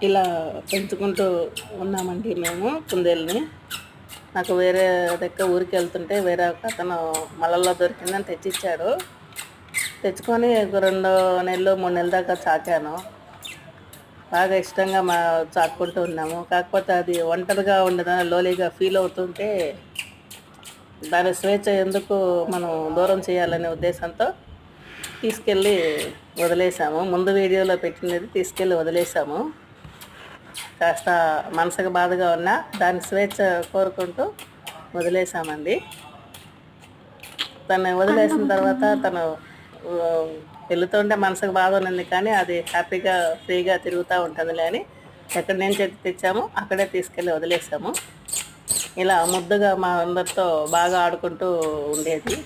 ఇలా పెంచుకుంటూ ఉన్నామండి మేము కుందేల్ని. నాకు వేరే దగ్గర ఊరికి వెళ్తుంటే వేరే ఒక అతను మలల్లో దొరికిందని తెచ్చిచ్చాడు. తెచ్చుకొని ఒక 2 నెలలు 3 నెలల దాకా సాకాను. బాగా ఇష్టంగా సాక్కుంటూ ఉన్నాము. కాకపోతే అది ఒంటరిగా ఉండదని లోలీగా ఫీల్ అవుతుంటే దాని స్వేచ్ఛ ఎందుకు మనం దూరం చేయాలనే ఉద్దేశంతో తీసుకెళ్ళి వదిలేసాము. ముందు వీడియోలో పెట్టినది తీసుకెళ్ళి వదిలేసాము. కాస్త మనసుకు బాధగా ఉన్నా దాని స్వేచ్ఛ కోరుకుంటూ వదిలేసామండి. తను వదిలేసిన తర్వాత తను వెళుతుంటే మనసుకు బాధ ఉన్నది, కానీ అది హ్యాపీగా ఫ్రీగా తిరుగుతూ ఉంటుందిలే అని ఎక్కడి నుంచి తెచ్చామో అక్కడే తీసుకెళ్ళి వదిలేసాము. ఇలా ముద్దుగా మా అందరితో బాగా ఆడుకుంటూ ఉండేది.